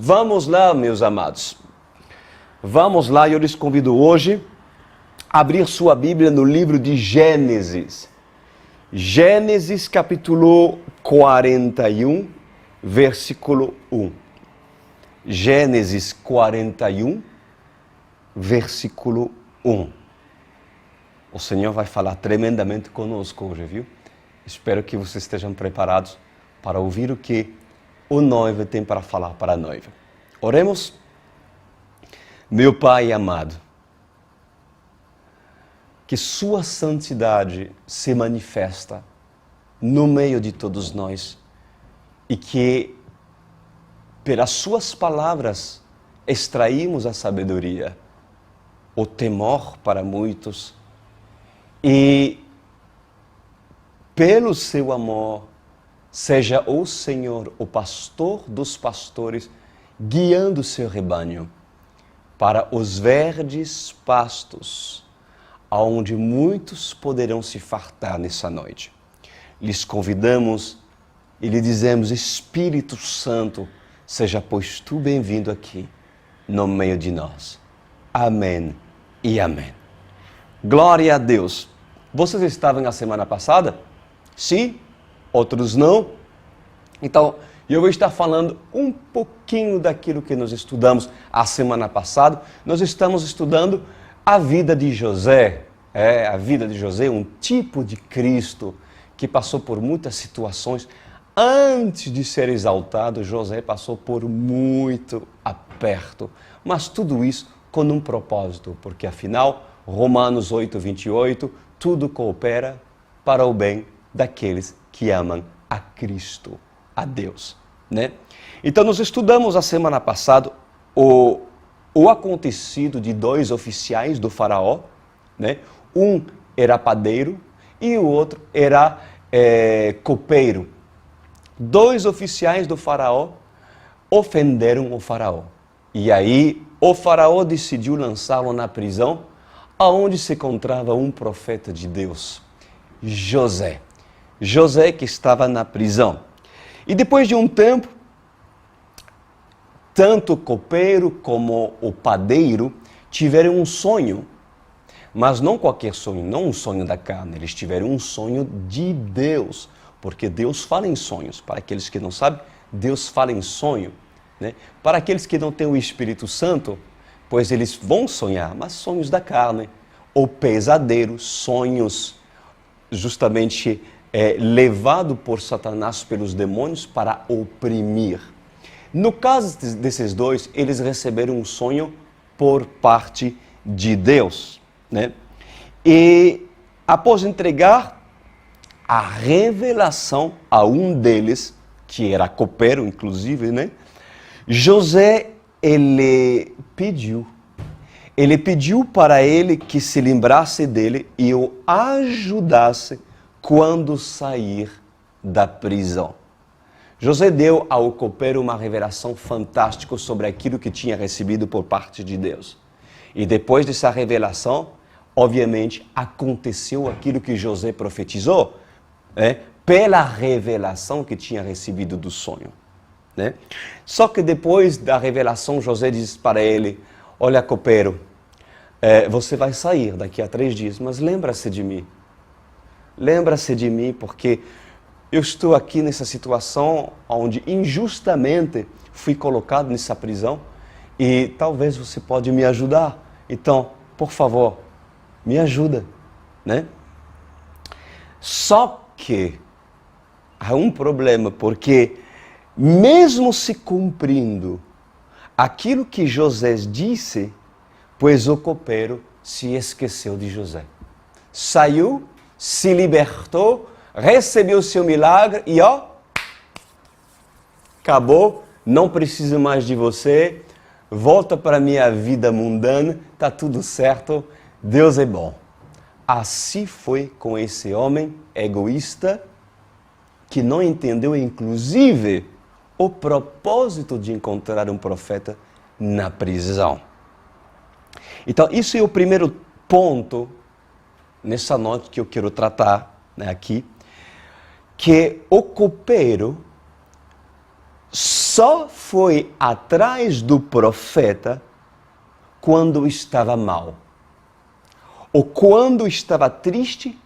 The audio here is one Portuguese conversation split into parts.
Vamos lá, meus amados. Vamos lá, eu lhes convido hoje a abrir sua Bíblia no livro de Gênesis. Gênesis capítulo 41, versículo 1. Gênesis 41, versículo 1. O Senhor vai falar tremendamente conosco hoje, viu? Espero que vocês estejam preparados para ouvir o que o noivo tem para falar para a noiva. Oremos. Meu Pai amado, que sua santidade se manifesta no meio de todos nós e que pelas suas palavras extraímos a sabedoria, o temor para muitos e pelo seu amor seja o Senhor, o pastor dos pastores, guiando o seu rebanho para os verdes pastos, aonde muitos poderão se fartar nessa noite. Lhes convidamos e lhe dizemos: Espírito Santo, seja pois tu bem-vindo aqui, no meio de nós. Amém e amém. Glória a Deus. Vocês estavam na semana passada? Sim? Outros não? Então, eu vou estar falando um pouquinho daquilo que nós estudamos a semana passada. Nós estamos estudando a vida de José. A vida de José, um tipo de Cristo que passou por muitas situações. Antes de ser exaltado, José passou por muito aperto. Mas tudo isso com um propósito, porque afinal, Romanos 8:28, tudo coopera para o bem daqueles que amam a Cristo, a Deus, né? Então nós estudamos a semana passada o acontecido de dois oficiais do faraó, né? Um era padeiro e o outro era copeiro. Dois oficiais do faraó ofenderam o faraó. E aí o faraó decidiu lançá-lo na prisão, aonde se encontrava um profeta de Deus, José. José que estava na prisão. E depois de um tempo, tanto o copeiro como o padeiro tiveram um sonho. Mas não qualquer sonho, não um sonho da carne. Eles tiveram um sonho de Deus. Porque Deus fala em sonhos. Para aqueles que não sabem, Deus fala em sonho, né? Para aqueles que não têm o Espírito Santo, pois eles vão sonhar, mas sonhos da carne. Ou pesadelos, sonhos justamente levado por Satanás, pelos demônios, para oprimir. No caso desses dois, eles receberam um sonho por parte de Deus, né? E após entregar a revelação a um deles, que era copeiro, inclusive, né? José, ele pediu para ele que se lembrasse dele e o ajudasse quando sair da prisão. José deu ao copeiro uma revelação fantástica sobre aquilo que tinha recebido por parte de Deus. E depois dessa revelação, obviamente, aconteceu aquilo que José profetizou, né? Pela revelação que tinha recebido do sonho, né? Só que depois da revelação, José diz para ele: olha, copeiro, você vai sair daqui a 3 dias, mas lembra-se de mim. Lembra-se de mim, porque eu estou aqui nessa situação onde injustamente fui colocado nessa prisão e talvez você pode me ajudar. Então, por favor, me ajuda, né? Só que há um problema, porque mesmo se cumprindo aquilo que José disse, pois o copeiro se esqueceu de José. Saiu, se libertou, recebeu o seu milagre e acabou, não preciso mais de você, volta para a minha vida mundana, está tudo certo, Deus é bom. Assim foi com esse homem egoísta que não entendeu, inclusive, o propósito de encontrar um profeta na prisão. Então, isso é o primeiro ponto nessa noite que eu quero tratar, né, aqui, que o copeiro só foi atrás do profeta quando estava mal, ou quando estava triste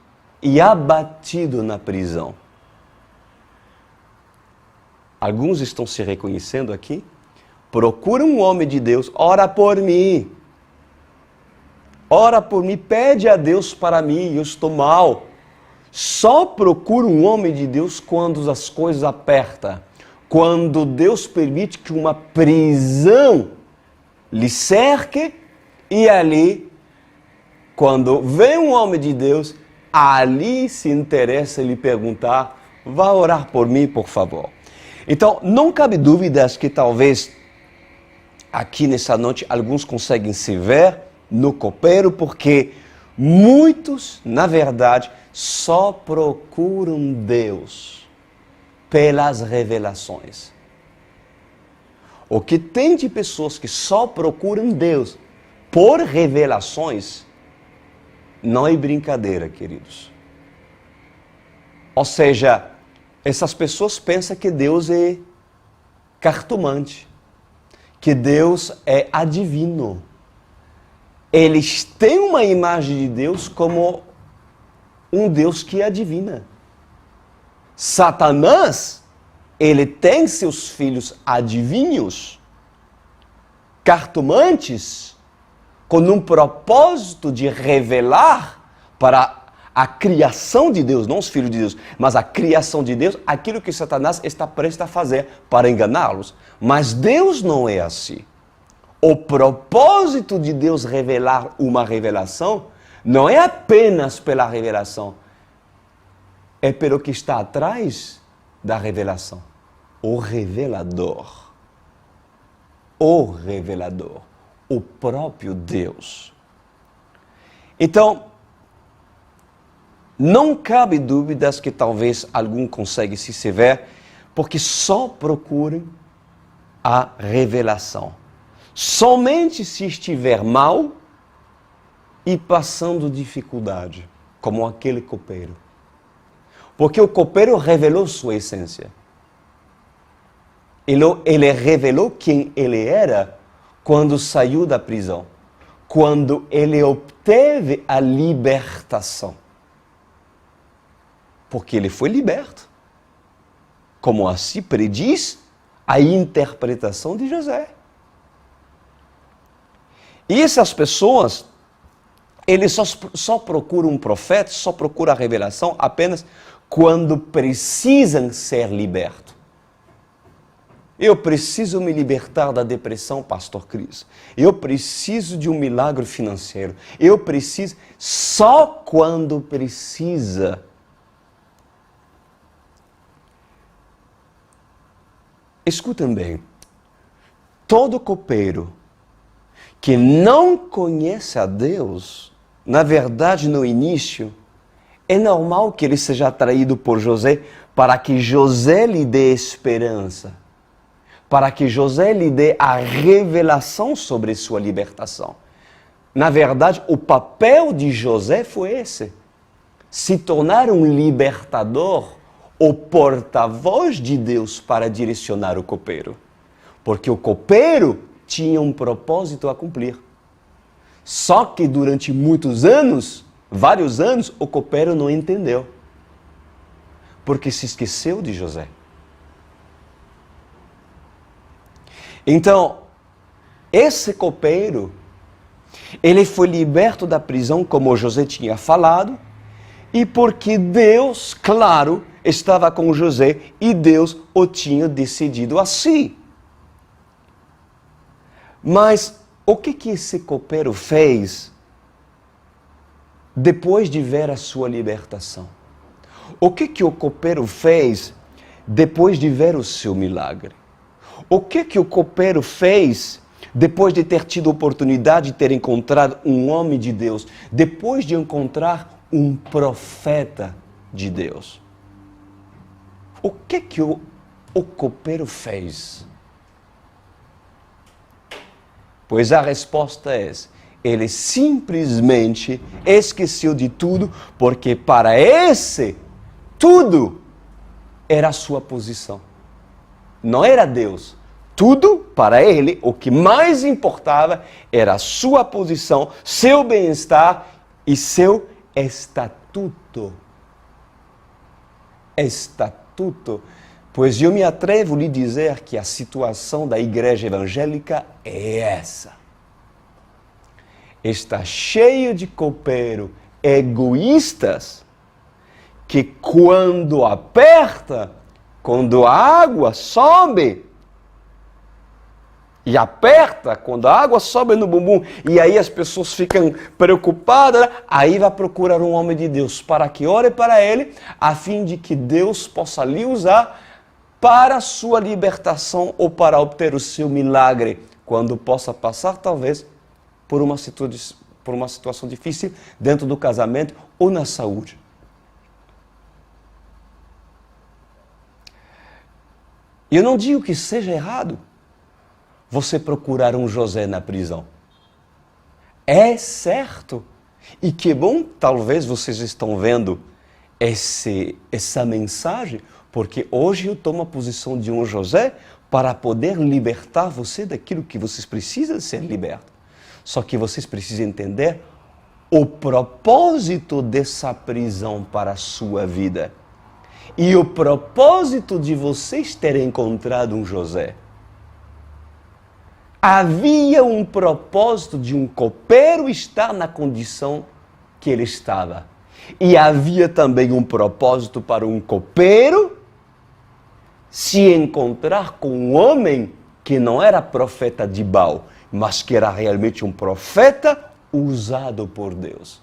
e abatido na prisão. Alguns estão se reconhecendo aqui? Procura um homem de Deus, ora por mim. Ora por mim, pede a Deus para mim, eu estou mal. Só procura um homem de Deus quando as coisas apertam. Quando Deus permite que uma prisão lhe cerque e ali, quando vem um homem de Deus, ali se interessa em lhe perguntar, vá orar por mim, por favor. Então, não cabe dúvidas que talvez aqui nessa noite alguns conseguem se ver no copeiro, porque muitos, na verdade, só procuram Deus pelas revelações. O que tem de pessoas que só procuram Deus por revelações, não é brincadeira, queridos. Ou seja, essas pessoas pensam que Deus é cartomante, que Deus é adivino. Eles têm uma imagem de Deus como um Deus que adivina. Satanás, ele tem seus filhos adivinhos, cartomantes, com um propósito de revelar para a criação de Deus, não os filhos de Deus, mas a criação de Deus, aquilo que Satanás está prestes a fazer para enganá-los. Mas Deus não é assim. O propósito de Deus revelar uma revelação não é apenas pela revelação, é pelo que está atrás da revelação. O revelador. O revelador. O próprio Deus. Então, não cabe dúvidas que talvez algum consegue se ver, porque só procurem a revelação. Somente se estiver mal e passando dificuldade, como aquele copeiro. Porque o copeiro revelou sua essência. Ele revelou quem ele era quando saiu da prisão, quando ele obteve a libertação. Porque ele foi liberto, como assim prediz a interpretação de José. E essas pessoas, eles só procuram um profeta, só procuram a revelação apenas quando precisam ser libertos. Eu preciso me libertar da depressão, pastor Cris. Eu preciso de um milagre financeiro. Eu preciso, só quando precisa. Escutem bem, todo copeiro que não conhece a Deus, na verdade, no início, é normal que ele seja atraído por José para que José lhe dê esperança, para que José lhe dê a revelação sobre sua libertação. Na verdade, o papel de José foi esse, se tornar um libertador, o porta-voz de Deus para direcionar o copeiro. Porque o copeiro tinha um propósito a cumprir. Só que durante muitos anos, vários anos, o copeiro não entendeu. Porque se esqueceu de José. Então, esse copeiro, ele foi liberto da prisão, como José tinha falado, e porque Deus, claro, estava com José e Deus o tinha decidido assim. Mas o que esse copeiro fez depois de ver a sua libertação? O que o copeiro fez depois de ver o seu milagre? O que o copeiro fez depois de ter tido a oportunidade de ter encontrado um homem de Deus, depois de encontrar um profeta de Deus? O que o copeiro fez? Pois a resposta é: ele simplesmente esqueceu de tudo, porque para esse, tudo era a sua posição. não era Deus. Tudo, para ele, o que mais importava era a sua posição, seu bem-estar e seu estatuto. Estatuto. Pois eu me atrevo a lhe dizer que a situação da igreja evangélica é essa. Está cheio de copeiros egoístas que quando aperta, quando a água sobe, e aperta, quando a água sobe no bumbum, e aí as pessoas ficam preocupadas, aí vai procurar um homem de Deus para que ore para ele, a fim de que Deus possa lhe usar para a sua libertação ou para obter o seu milagre, quando possa passar talvez por uma situação difícil dentro do casamento ou na saúde. Eu não digo que seja errado você procurar um José na prisão. É certo. E que bom, talvez vocês estão vendo essa mensagem, porque hoje eu tomo a posição de um José para poder libertar você daquilo que vocês precisam ser libertos. Só que vocês precisam entender o propósito dessa prisão para a sua vida. E o propósito de vocês terem encontrado um José. Havia um propósito de um copeiro estar na condição que ele estava. E havia também um propósito para um copeiro se encontrar com um homem que não era profeta de Baal, mas que era realmente um profeta usado por Deus.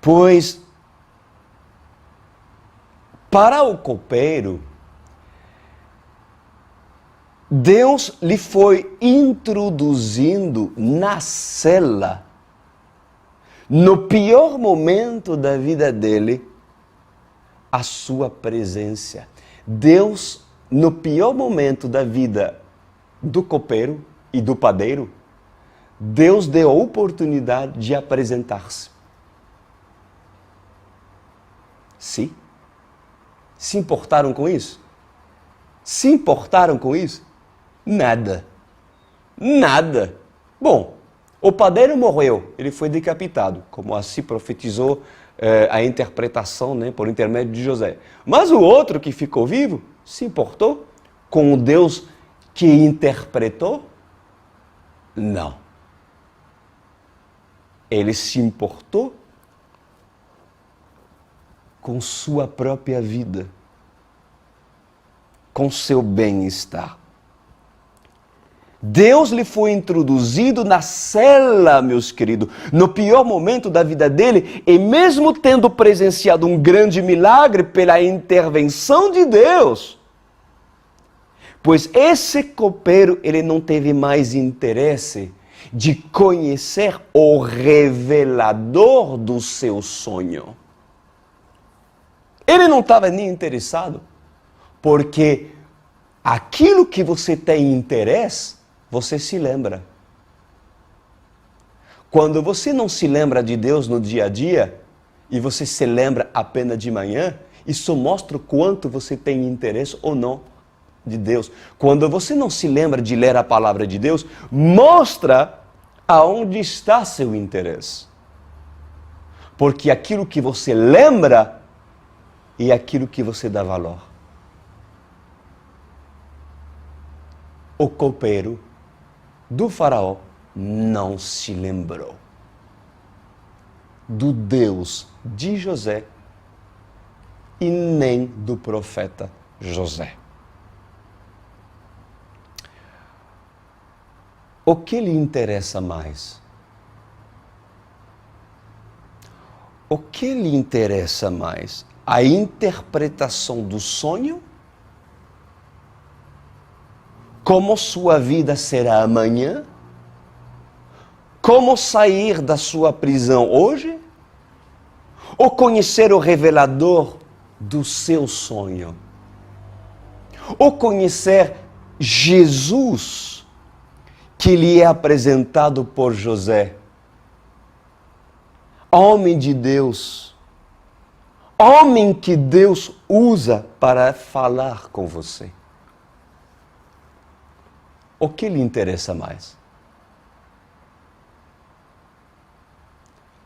Pois, para o copeiro, Deus lhe foi introduzindo na cela, no pior momento da vida dele, a sua presença. Deus, no pior momento da vida do copeiro e do padeiro, Deus deu a oportunidade de apresentar-se. Sim. Se importaram com isso? Se importaram com isso? Nada. Nada. Bom, o padeiro morreu, ele foi decapitado, como assim profetizou a interpretação, né, por intermédio de José. Mas o outro que ficou vivo, se importou com o Deus que interpretou? Não. Ele se importou com sua própria vida, com seu bem-estar. Deus lhe foi introduzido na cela, meus queridos, no pior momento da vida dele, e mesmo tendo presenciado um grande milagre pela intervenção de Deus, pois esse copeiro, ele não teve mais interesse de conhecer o revelador do seu sonho. Ele não estava nem interessado, porque aquilo que você tem interesse, você se lembra. Quando você não se lembra de Deus no dia a dia, e você se lembra apenas de manhã, isso mostra o quanto você tem interesse ou não de Deus. Quando você não se lembra de ler a palavra de Deus, mostra aonde está seu interesse. Porque aquilo que você lembra é aquilo que você dá valor. O copeiro do faraó não se lembrou do Deus de José e nem do profeta José. O que lhe interessa mais? O que lhe interessa mais? A interpretação do sonho? Como sua vida será amanhã? Como sair da sua prisão hoje? Ou conhecer o revelador do seu sonho? Ou conhecer Jesus, que lhe é apresentado por José? Homem de Deus, homem que Deus usa para falar com você? O que lhe interessa mais?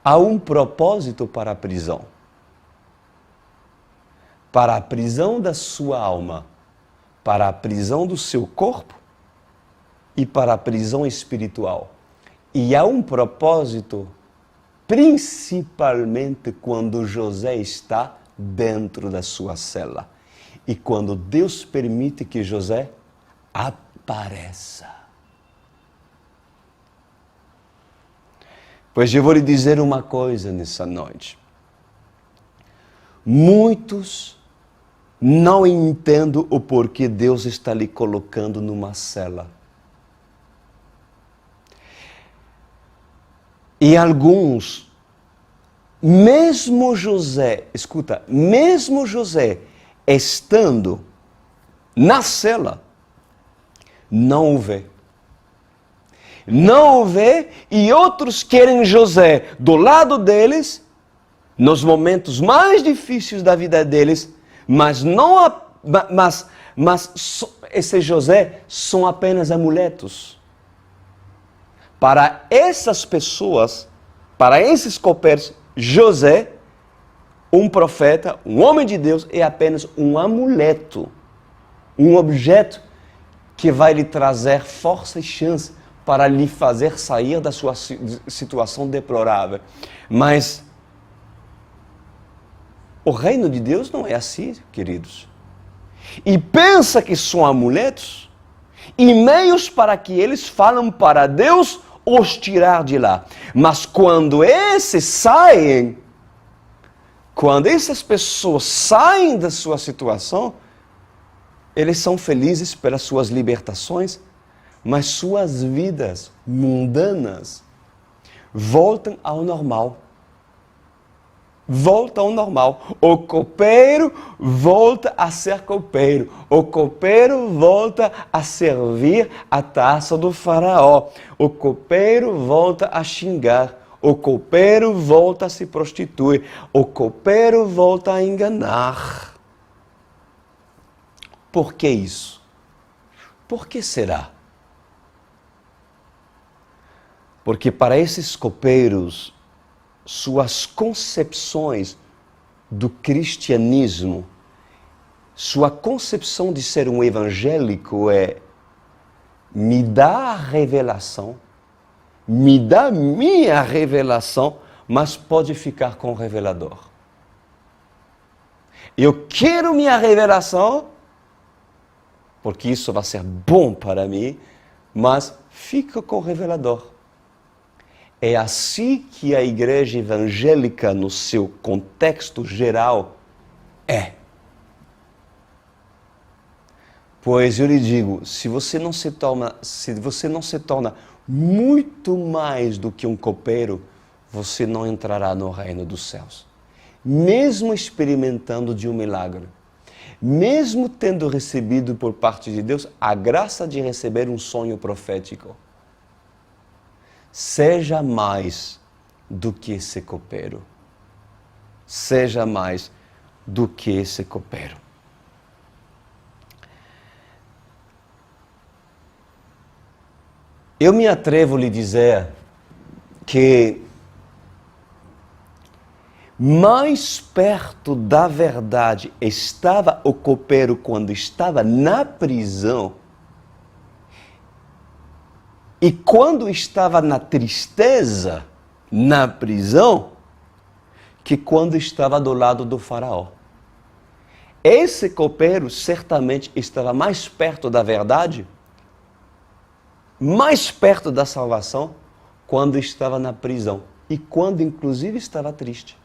Há um propósito para a prisão. Para a prisão da sua alma, para a prisão do seu corpo e para a prisão espiritual. E há um propósito, principalmente quando José está dentro da sua cela. E quando Deus permite que José apareça. Pois eu vou lhe dizer uma coisa nessa noite. Muitos não entendem o porquê Deus está lhe colocando numa cela. E alguns, mesmo José, escuta, mesmo José estando na cela, não o vê. Não o vê, e outros querem José do lado deles, nos momentos mais difíceis da vida deles, mas esse José são apenas amuletos. Para essas pessoas, para esses copeiros, José, um profeta, um homem de Deus, é apenas um amuleto, um objeto que vai lhe trazer força e chance para lhe fazer sair da sua situação deplorável. Mas o reino de Deus não é assim, queridos. E pensa que são amuletos e meios para que eles falam para Deus os tirar de lá. Mas quando esses saem, quando essas pessoas saem da sua situação, eles são felizes pelas suas libertações, mas suas vidas mundanas voltam ao normal. Volta ao normal. O copeiro volta a ser copeiro. O copeiro volta a servir a taça do faraó. O copeiro volta a xingar. O copeiro volta a se prostituir. O copeiro volta a enganar. Por que isso? Por que será? Porque para esses copeiros, suas concepções do cristianismo, sua concepção de ser um evangélico é: me dá a revelação, me dá minha revelação, mas pode ficar com o revelador. Eu quero minha revelação, porque isso vai ser bom para mim, mas fica com o revelador. É assim que a igreja evangélica, no seu contexto geral, é. Pois eu lhe digo, se você não se torna muito mais do que um copeiro, você não entrará no reino dos céus. Mesmo experimentando de um milagre, mesmo tendo recebido por parte de Deus a graça de receber um sonho profético, seja mais do que esse copeiro. Seja mais do que esse copeiro. Eu me atrevo a lhe dizer que mais perto da verdade estava o copeiro quando estava na prisão, e quando estava na tristeza, na prisão, que quando estava do lado do faraó. Esse copeiro certamente estava mais perto da verdade, mais perto da salvação, quando estava na prisão e quando inclusive estava triste.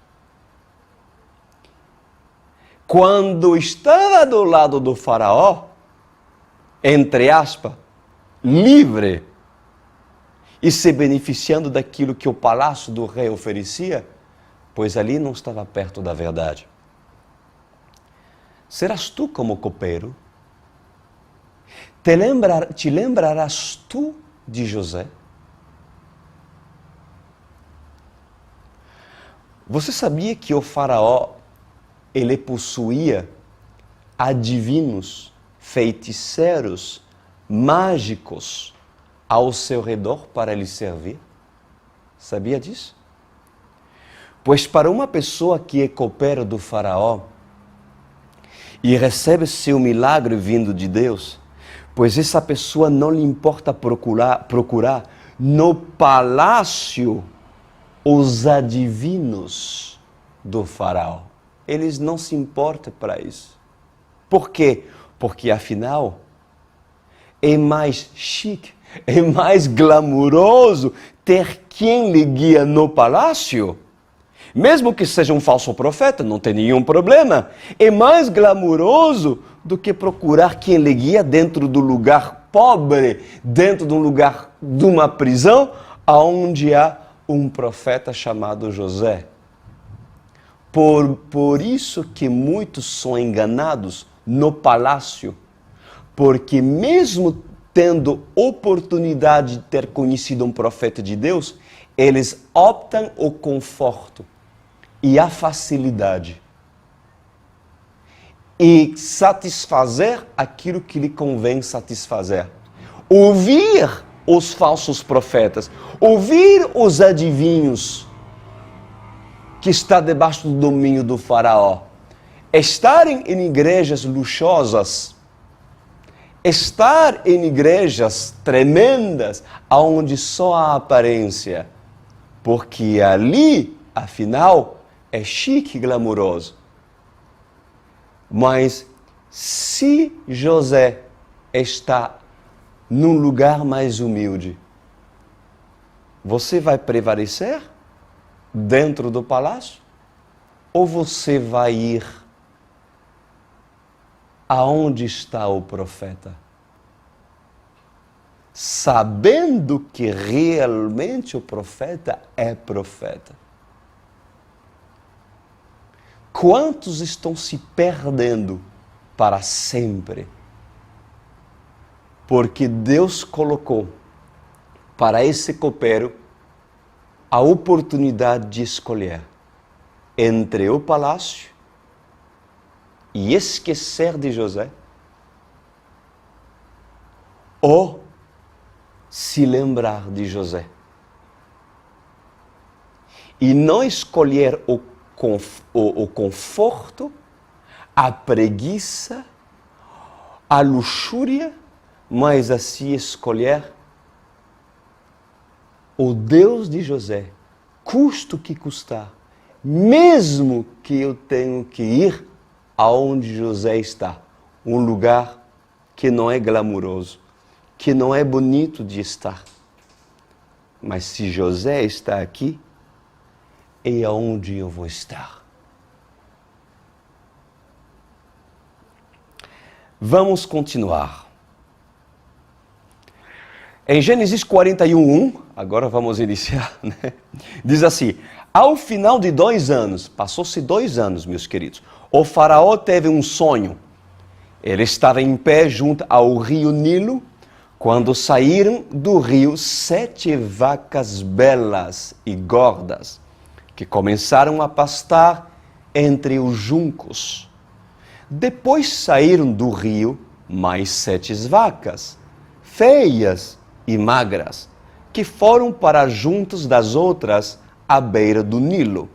Quando estava do lado do faraó, entre aspas, livre, e se beneficiando daquilo que o palácio do rei oferecia, pois ali não estava perto da verdade. Serás tu como copeiro? Te lembrarás tu de José? Você sabia que o faraó ele possuía adivinhos, feiticeiros, mágicos ao seu redor para lhe servir? Sabia disso? Pois para uma pessoa que é copeiro do faraó e recebe seu milagre vindo de Deus, pois essa pessoa não lhe importa procurar no palácio os adivinhos do faraó. Eles não se importam para isso. Por quê? Porque afinal é mais chique, é mais glamuroso ter quem lhe guia no palácio. Mesmo que seja um falso profeta, não tem nenhum problema. É mais glamuroso do que procurar quem lhe guia dentro do lugar pobre, dentro de um lugar de uma prisão, onde há um profeta chamado José. Por isso que muitos são enganados no palácio, porque mesmo tendo oportunidade de ter conhecido um profeta de Deus, eles optam o conforto e a facilidade e satisfazer aquilo que lhe convém satisfazer. Ouvir os falsos profetas, ouvir os adivinhos que está debaixo do domínio do faraó, estarem em igrejas luxuosas, estar em igrejas tremendas, onde só há aparência, porque ali, afinal, é chique e glamuroso. Mas se José está num lugar mais humilde, você vai prevalecer dentro do palácio? Ou você vai ir aonde está o profeta? Sabendo que realmente o profeta é profeta. Quantos estão se perdendo para sempre? Porque Deus colocou para esse copeiro a oportunidade de escolher entre o palácio e esquecer de José, ou se lembrar de José. E não escolher o conforto, a preguiça, a luxúria, mas assim escolher o Deus de José, custo que custar, mesmo que eu tenha que ir aonde José está, um lugar que não é glamuroso, que não é bonito de estar. Mas se José está aqui, é aonde eu vou estar. Vamos continuar. Em Gênesis 41:1, agora vamos iniciar, né? Diz assim: ao final de 2 anos, passou-se 2 anos, meus queridos, o faraó teve um sonho. Ele estava em pé junto ao rio Nilo, quando saíram do rio 7 vacas belas e gordas, que começaram a pastar entre os juncos. Depois saíram do rio mais 7 vacas, feias e magras, que foram para juntos das outras à beira do Nilo.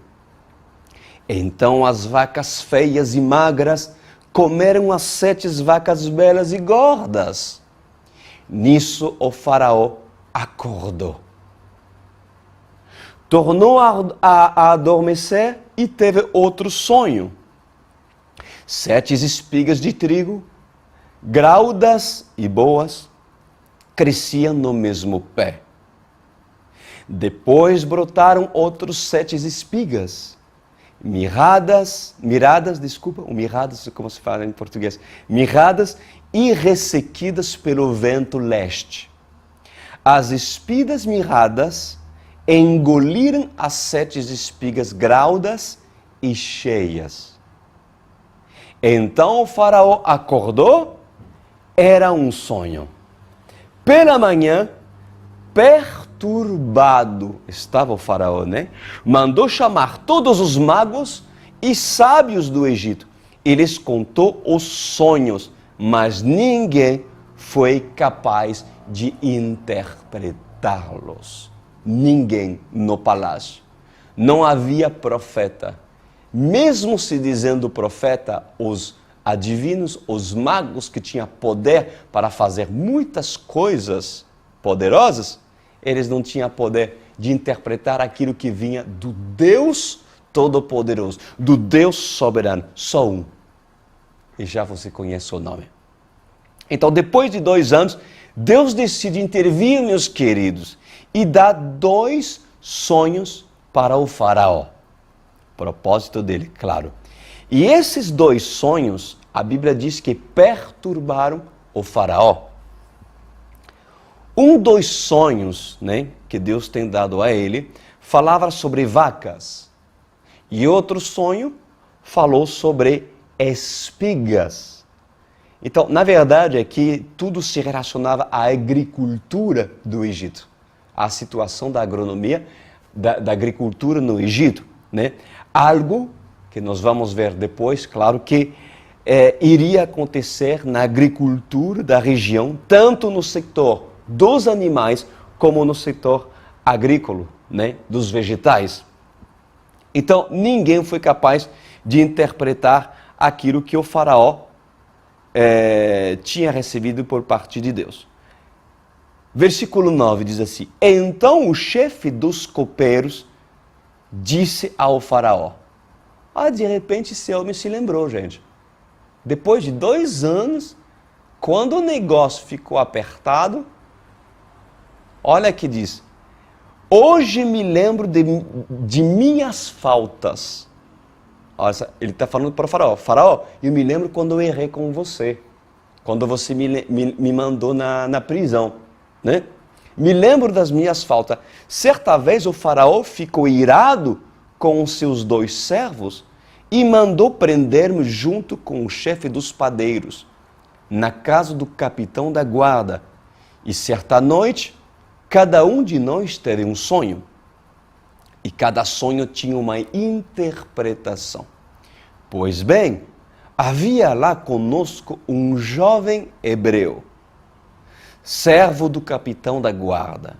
Então as vacas feias e magras comeram as 7 vacas belas e gordas. Nisso o faraó acordou. Tornou a adormecer e teve outro sonho. 7 espigas de trigo, graúdas e boas, cresciam no mesmo pé. Depois brotaram outros 7 espigas, mirradas, como se fala em português, mirradas e ressequidas pelo vento leste. As espigas mirradas engoliram as 7 espigas graúdas e cheias. Então o faraó acordou, era um sonho. Pela manhã, perturbado estava o faraó, né? Mandou chamar todos os magos e sábios do Egito. Eles contou os sonhos, mas ninguém foi capaz de interpretá-los. Ninguém no palácio. Não havia profeta. Mesmo se dizendo profeta, os adivinos, os magos que tinham poder para fazer muitas coisas poderosas, eles não tinham poder de interpretar aquilo que vinha do Deus Todo-Poderoso, do Deus Soberano, só um. E já você conhece o nome. Então, depois de 2 anos, Deus decide intervir, meus queridos, e dá 2 sonhos para o faraó. Propósito dele, claro. E esses 2 sonhos, a Bíblia diz que perturbaram o faraó. Um dos sonhos, que Deus tem dado a ele, falava sobre vacas. E outro sonho falou sobre espigas. Então, na verdade, aqui tudo se relacionava à agricultura do Egito. A situação da agronomia, da agricultura no Egito. Algo que nós vamos ver depois, claro, que iria acontecer na agricultura da região, tanto no setor dos animais, como no setor agrícola, dos vegetais. Então, ninguém foi capaz de interpretar aquilo que o faraó tinha recebido por parte de Deus. Versículo 9 diz assim: Então o chefe dos copeiros disse ao faraó. De repente esse homem se lembrou, gente. Depois de 2 anos, quando o negócio ficou apertado, olha que diz: hoje me lembro de minhas faltas. Olha, ele está falando para o faraó. Faraó, eu me lembro quando eu errei com você. Quando você me mandou na prisão. Me lembro das minhas faltas. Certa vez o faraó ficou irado com os seus 2 servos e mandou prender-me junto com o chefe dos padeiros, na casa do capitão da guarda. E certa noite, cada um de nós teve um sonho. E cada sonho tinha uma interpretação. Pois bem, havia lá conosco um jovem hebreu, servo do capitão da guarda.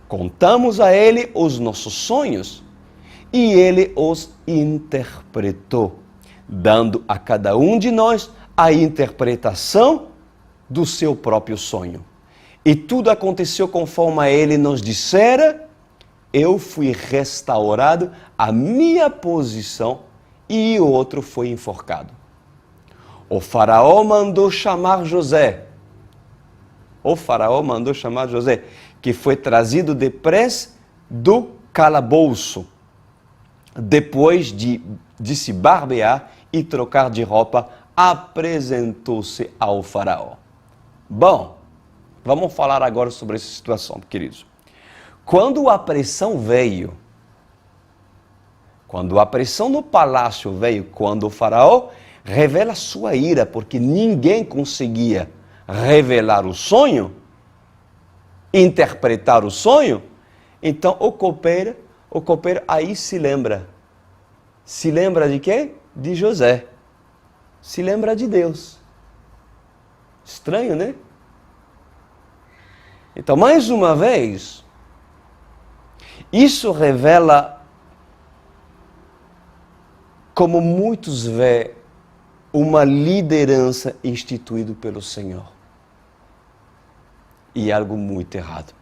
Contamos a ele os nossos sonhos e ele os interpretou, dando a cada um de nós a interpretação do seu próprio sonho. E tudo aconteceu conforme ele nos dissera. Eu fui restaurado à minha posição e o outro foi enforcado. O faraó mandou chamar José. Que foi trazido depressa do calabouço, depois de se barbear e trocar de roupa, apresentou-se ao faraó. Bom, vamos falar agora sobre essa situação, queridos. Quando a pressão veio, quando a pressão no palácio veio, quando o faraó revela sua ira, porque ninguém conseguia revelar o sonho, interpretar o sonho, então o copeiro aí se lembra. Se lembra de quem? De José. Se lembra de Deus. Estranho, né? Então, mais uma vez, isso revela como muitos veem uma liderança instituída pelo Senhor. E algo muito errado.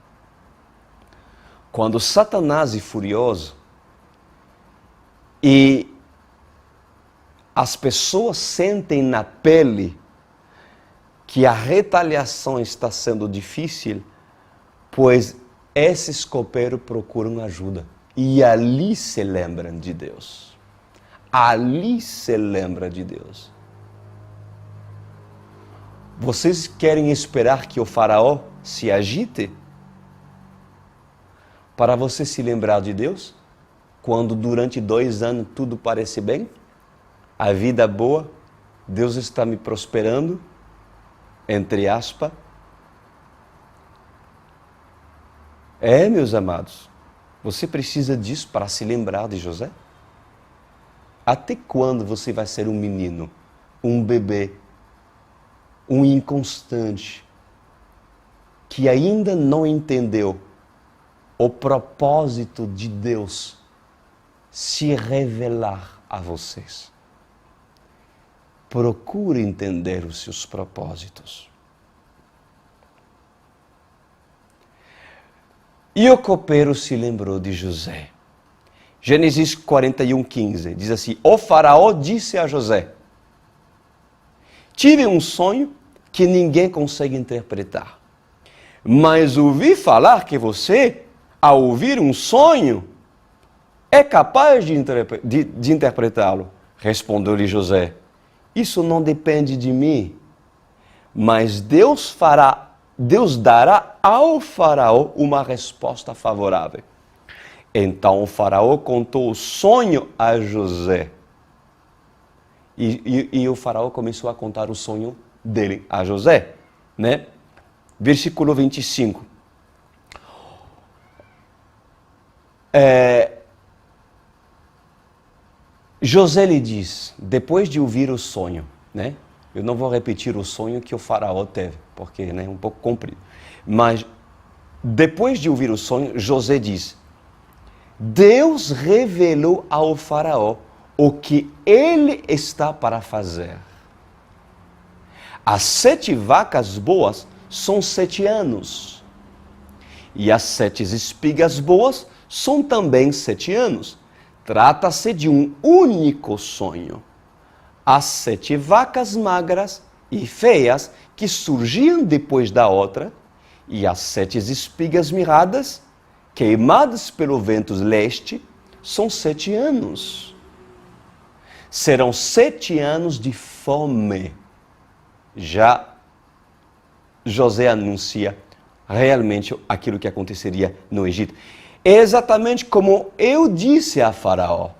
Quando Satanás é furioso e as pessoas sentem na pele que a retaliação está sendo difícil, pois esses copeiros procuram ajuda. E ali se lembram de Deus. Ali se lembra de Deus. Vocês querem esperar que o faraó se agite para você se lembrar de Deus? Quando durante 2 anos tudo parece bem? A vida boa? Deus está me prosperando? Entre aspas. Meus amados, você precisa disso para se lembrar de José? Até quando você vai ser um menino, um bebê, um inconstante, que ainda não entendeu o propósito de Deus se revelar a vocês? Procure entender os seus propósitos. E o copeiro se lembrou de José. Gênesis 41:15 diz assim: o faraó disse a José: tive um sonho que ninguém consegue interpretar, mas ouvi falar que você, ao ouvir um sonho, é capaz de interpretá-lo. Respondeu-lhe José: isso não depende de mim, mas Deus dará ao faraó uma resposta favorável. Então o faraó contou o sonho a José. E o faraó começou a contar o sonho dele a José, né? Versículo 25. José lhe diz, depois de ouvir o sonho, né? Eu não vou repetir o sonho que o faraó teve, porque é um pouco comprido. Mas, depois de ouvir o sonho, José diz: Deus revelou ao faraó o que ele está para fazer. As 7 vacas boas são 7 anos. E as 7 espigas boas são também 7 anos. Trata-se de um único sonho. As 7 vacas magras e feias que surgiam depois da outra, e as 7 espigas mirradas, queimadas pelo vento leste, são 7 anos. Serão 7 anos de fome. Já José anuncia realmente aquilo que aconteceria no Egito. É exatamente como eu disse a Faraó.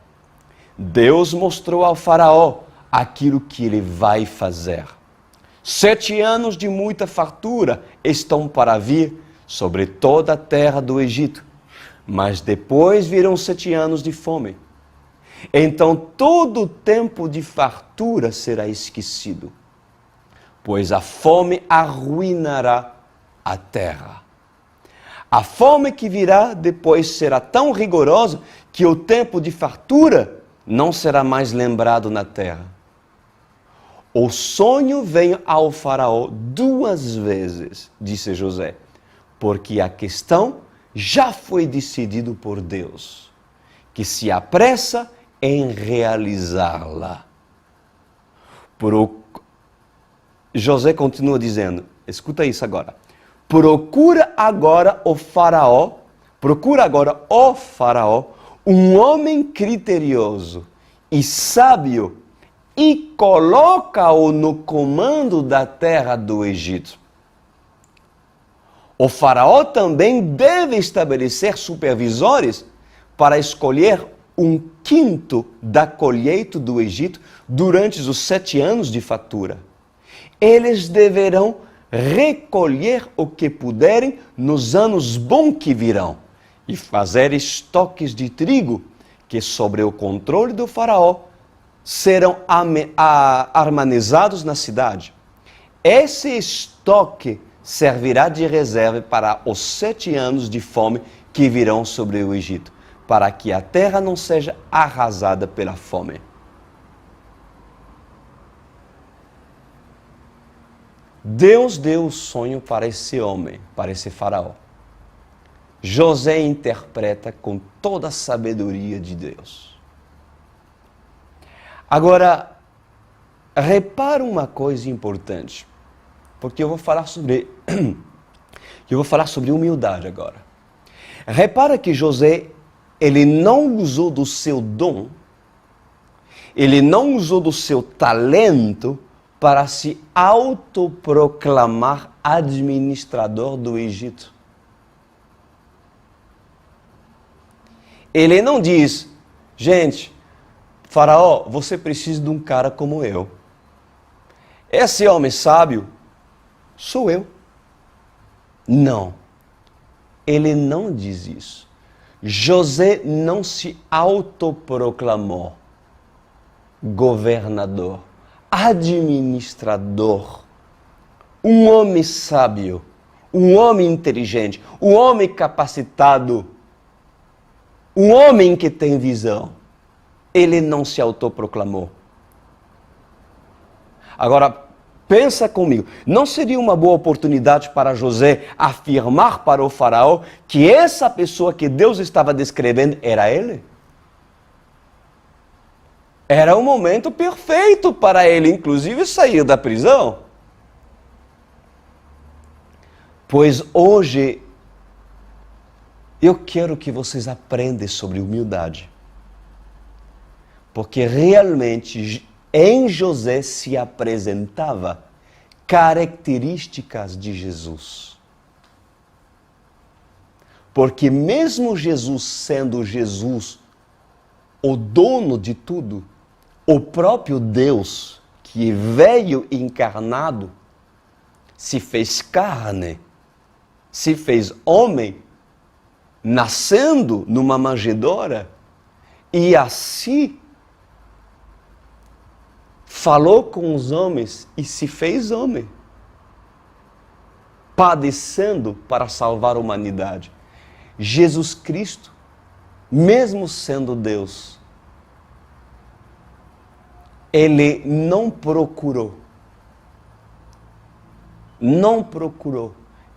Deus mostrou ao Faraó aquilo que ele vai fazer. 7 anos de muita fartura estão para vir sobre toda a terra do Egito. Mas depois virão 7 anos de fome. Então todo o tempo de fartura será esquecido, pois a fome arruinará a terra. A fome que virá depois será tão rigorosa que o tempo de fartura não será mais lembrado na terra. O sonho veio ao faraó 2 vezes, disse José, porque a questão já foi decidida por Deus, que se apressa em realizá-la. José continua dizendo, escuta isso agora. Procura agora o faraó, um homem criterioso e sábio, e coloca-o no comando da terra do Egito. O faraó também deve estabelecer supervisores para escolher 1/5 da colheita do Egito durante os 7 anos de fartura. Eles deverão recolher o que puderem nos anos bons que virão e fazer estoques de trigo que, sobre o controle do faraó, serão armazenados na cidade. Esse estoque servirá de reserva para os 7 anos de fome que virão sobre o Egito, para que a terra não seja arrasada pela fome. Deus deu o sonho para esse homem, para esse faraó. José interpreta com toda a sabedoria de Deus. Agora, repara uma coisa importante, porque eu vou falar sobre humildade agora. Repara que José, ele não usou do seu dom, ele não usou do seu talento para se autoproclamar administrador do Egito. Ele não diz, gente, faraó, você precisa de um cara como eu. Esse homem sábio sou eu. Não. Ele não diz isso. José não se autoproclamou. governador, administrador, um homem sábio, um homem inteligente, um homem capacitado, um homem que tem visão. Ele não se autoproclamou. Agora, pensa comigo, não seria uma boa oportunidade para José afirmar para o faraó que essa pessoa que Deus estava descrevendo era ele? Era o momento perfeito para ele, inclusive, sair da prisão. Pois hoje eu quero que vocês aprendam sobre humildade. Porque realmente em José se apresentava características de Jesus. Porque mesmo Jesus sendo Jesus, o dono de tudo, o próprio Deus que veio encarnado, se fez carne, se fez homem, nascendo numa manjedoura, e assim falou com os homens e se fez homem, padecendo para salvar a humanidade. Jesus Cristo, mesmo sendo Deus, ele não procurou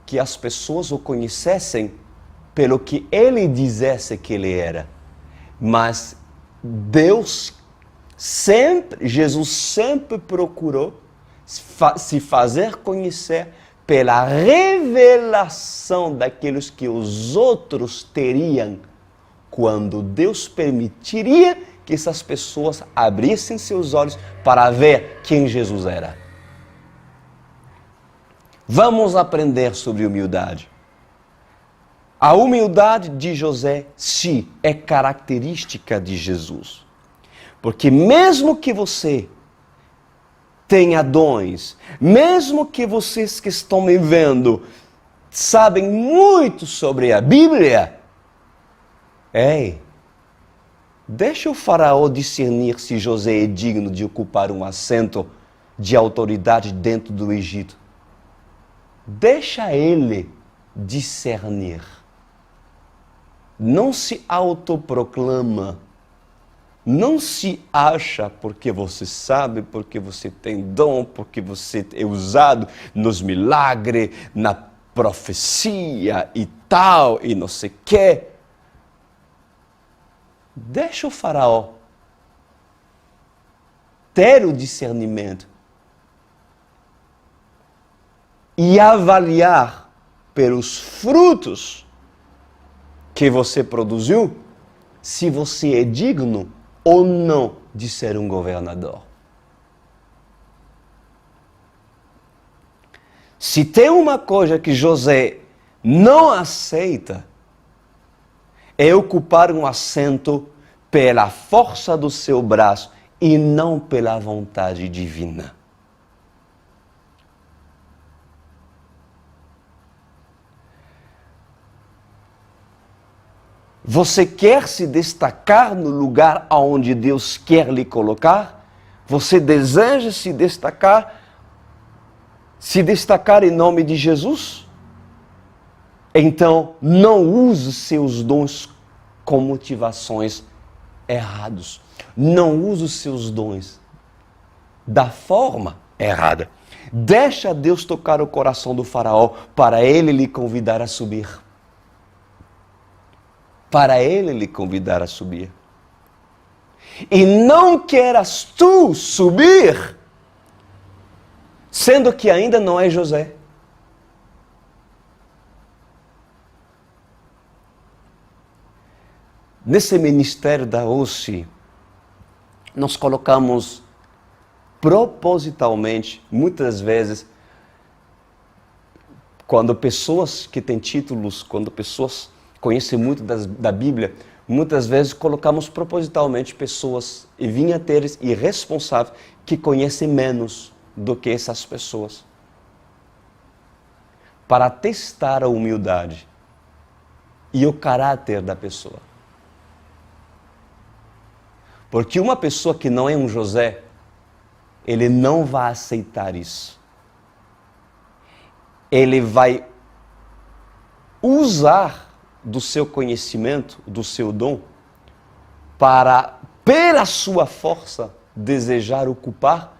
que as pessoas o conhecessem pelo que ele dissesse que ele era. Mas Jesus sempre procurou se fazer conhecer pela revelação daqueles que os outros teriam quando Deus permitiria que essas pessoas abrissem seus olhos para ver quem Jesus era. Vamos aprender sobre humildade. A humildade de José, sim, é característica de Jesus. Porque mesmo que você tenha dons, mesmo que vocês que estão me vendo sabem muito sobre a Bíblia, deixa o faraó discernir se José é digno de ocupar um assento de autoridade dentro do Egito. Deixa ele discernir. Não se autoproclama. Não se acha porque você sabe, porque você tem dom, porque você é usado nos milagres, na profecia e tal, e não sei o quê. Deixa o faraó ter o discernimento e avaliar pelos frutos que você produziu se você é digno ou não de ser um governador. Se tem uma coisa que José não aceita, é ocupar um assento pela força do seu braço e não pela vontade divina. Você quer se destacar no lugar onde Deus quer lhe colocar? Você deseja se destacar em nome de Jesus? Então, não use seus dons com motivações erradas. Não use os seus dons da forma errada. Deixa Deus tocar o coração do faraó para ele lhe convidar a subir. Para ele lhe convidar a subir. E não queiras tu subir, sendo que ainda não é José. Nesse ministério da OSCE, nós colocamos propositalmente, muitas vezes, quando pessoas que têm títulos, quando pessoas conhecem muito da Bíblia, muitas vezes colocamos propositalmente pessoas e vinhateiros e responsáveis que conhecem menos do que essas pessoas, para testar a humildade e o caráter da pessoa. Porque uma pessoa que não é um José, ele não vai aceitar isso. Ele vai usar do seu conhecimento, do seu dom, para, pela sua força, desejar ocupar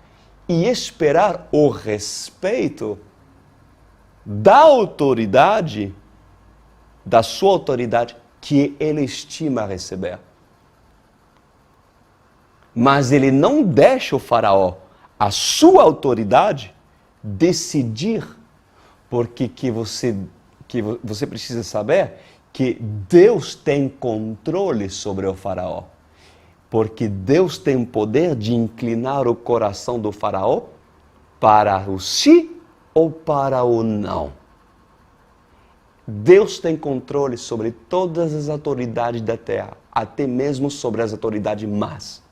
e esperar o respeito da autoridade, da sua autoridade, que ele estima receber. Mas ele não deixa o faraó, a sua autoridade, decidir, porque que você precisa saber que Deus tem controle sobre o faraó. Porque Deus tem poder de inclinar o coração do faraó para o sim ou para o não. Deus tem controle sobre todas as autoridades da terra, até mesmo sobre as autoridades más.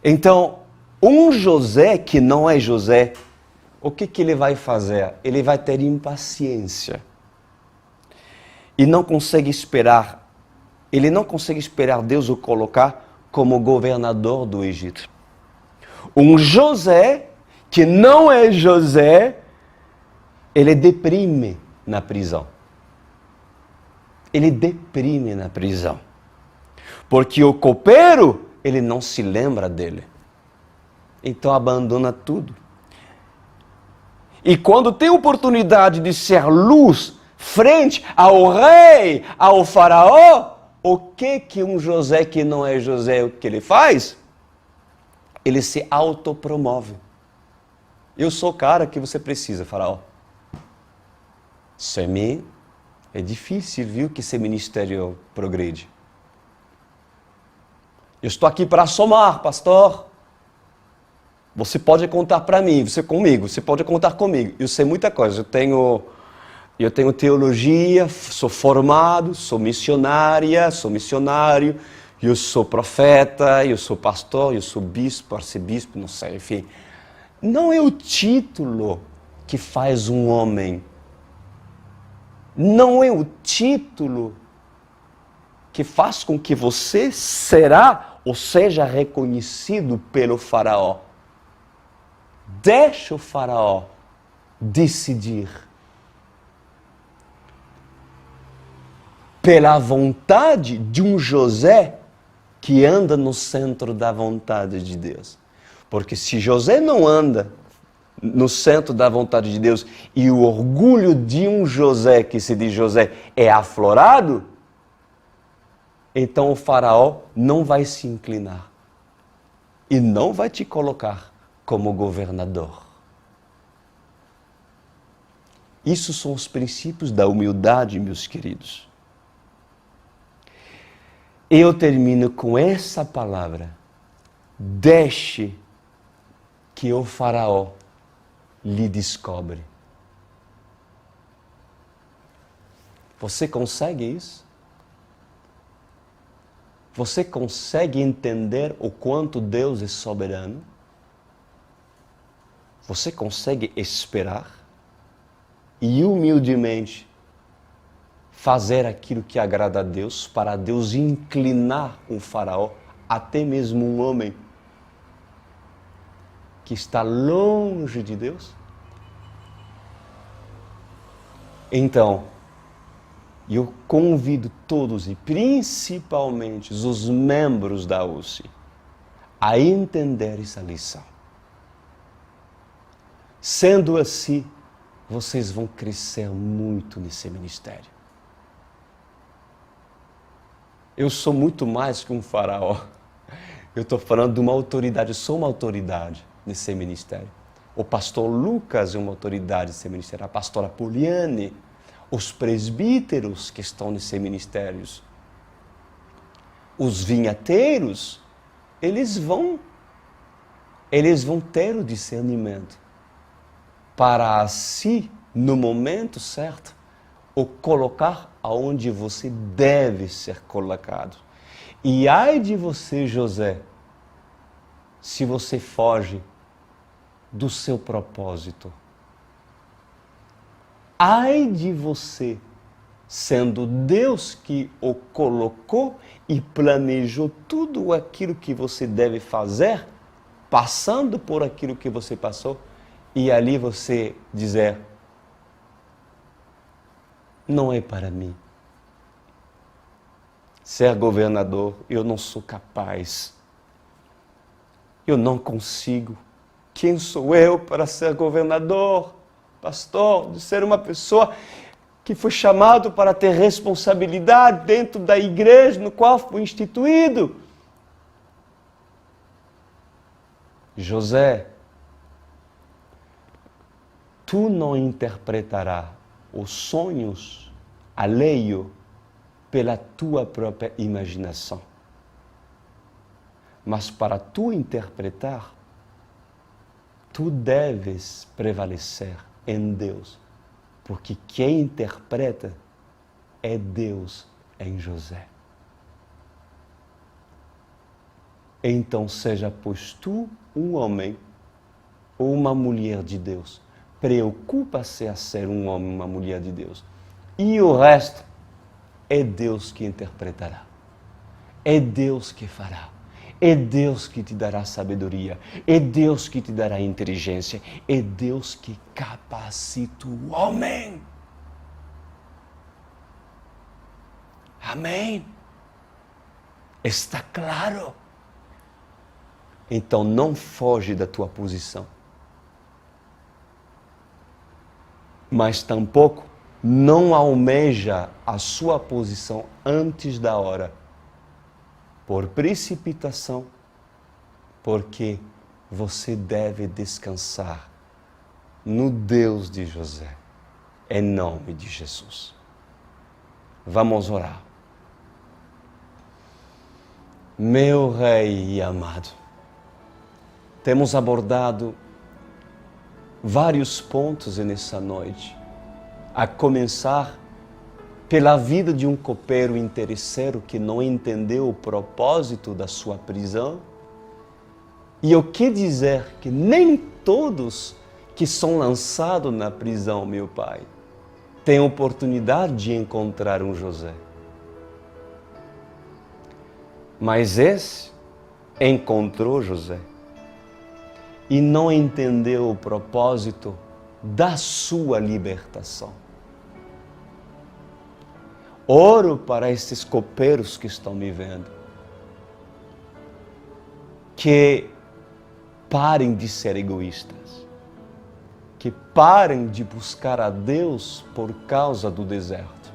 Então, um José que não é José, o que ele vai fazer? Ele vai ter impaciência. E não consegue esperar, ele não consegue esperar Deus o colocar como governador do Egito. Um José que não é José, ele deprime na prisão. Ele deprime na prisão. Porque o copeiro, ele não se lembra dele. Então abandona tudo. E quando tem oportunidade de ser luz frente ao rei, ao faraó, o que um José que não é José, o que ele faz? Ele se autopromove. Eu sou o cara que você precisa, faraó. Sem mim, é difícil, viu, que esse ministério progride. Eu estou aqui para somar, pastor. Você pode contar para mim, você pode contar comigo. Eu sei muita coisa, eu tenho teologia, sou formado, sou missionário, eu sou profeta, eu sou pastor, eu sou bispo, arcebispo, não sei, enfim. Não é o título que faz um homem. Não é o título que faz com que você será ou seja reconhecido pelo faraó. Deixa o faraó decidir. Pela vontade de um José que anda no centro da vontade de Deus. Porque se José não anda no centro da vontade de Deus e o orgulho de um José, que se diz José, é aflorado, então o faraó não vai se inclinar e não vai te colocar como governador. Isso são os princípios da humildade, meus queridos. Eu termino com essa palavra. Deixe que o faraó lhe descobre. Você consegue isso? Você consegue entender o quanto Deus é soberano? Você consegue esperar e humildemente fazer aquilo que agrada a Deus, para Deus inclinar um faraó, até mesmo um homem que está longe de Deus? Então, eu convido todos, e principalmente os membros da UCI, a entender essa lição. Sendo assim, vocês vão crescer muito nesse ministério. Eu sou muito mais que um faraó. Eu estou falando de uma autoridade, eu sou uma autoridade nesse ministério. O pastor Lucas é uma autoridade nesse ministério, a pastora Poliane, os presbíteros que estão nesse ministério, os vinhateiros, eles vão ter o discernimento para assim, no momento certo, o colocar aonde você deve ser colocado. E ai de você, José, se você foge do seu propósito. Ai de você, sendo Deus que o colocou e planejou tudo aquilo que você deve fazer, passando por aquilo que você passou, e ali você dizer, não é para mim. Ser governador, eu não sou capaz. Eu não consigo. Quem sou eu para ser governador, pastor, de ser uma pessoa que foi chamado para ter responsabilidade dentro da igreja no qual foi instituído? José, tu não interpretarás os sonhos alheios pela tua própria imaginação. Mas para tu interpretar, tu deves prevalecer em Deus, porque quem interpreta é Deus em José. Então seja, pois tu, um homem ou uma mulher de Deus, preocupa-se a ser um homem ou uma mulher de Deus. E o resto é Deus que interpretará. É Deus que fará. É Deus que te dará sabedoria. É Deus que te dará inteligência. É Deus que capacita o homem. Amém? Está claro? Então não foge da tua posição. Mas tampouco não almeja a sua posição antes da hora, por precipitação, porque você deve descansar no Deus de José, em nome de Jesus. Vamos orar. Meu Rei e amado, temos abordado vários pontos nessa noite, a começar pela vida de um copeiro interesseiro que não entendeu o propósito da sua prisão. E o que dizer que nem todos que são lançados na prisão, meu Pai, têm oportunidade de encontrar um José. Mas esse encontrou José e não entendeu o propósito da sua libertação. Oro para esses copeiros que estão me vendo, que parem de ser egoístas, que parem de buscar a Deus por causa do deserto.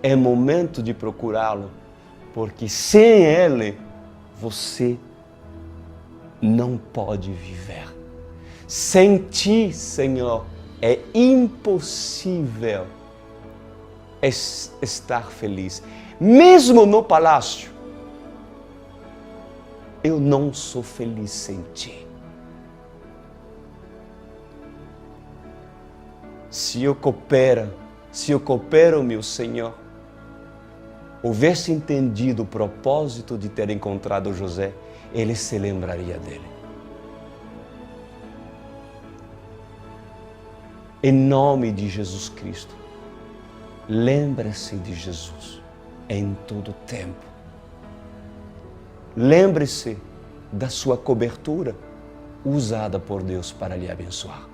É momento de procurá-lo, porque sem Ele você não pode viver. Sem Ti, Senhor, é impossível estar feliz. Mesmo no palácio, eu não sou feliz sem Ti. Se eu coopero, meu Senhor, houvesse entendido o propósito de ter encontrado José, ele se lembraria dele. Em nome de Jesus Cristo, lembre-se de Jesus em todo tempo. Lembre-se da sua cobertura usada por Deus para lhe abençoar.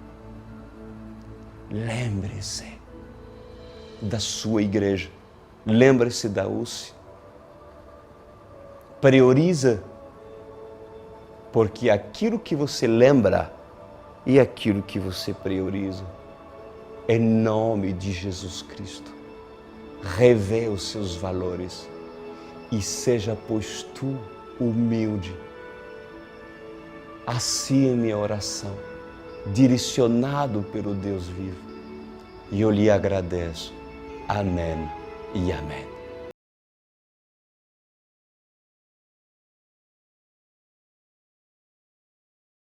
Lembre-se da sua igreja. Lembre-se da UCE. Prioriza, porque aquilo que você lembra e aquilo que você prioriza. Em nome de Jesus Cristo, revê os seus valores e seja, pois tu, humilde. Assim é minha oração, direcionado pelo Deus vivo. E eu lhe agradeço. Amém e amém.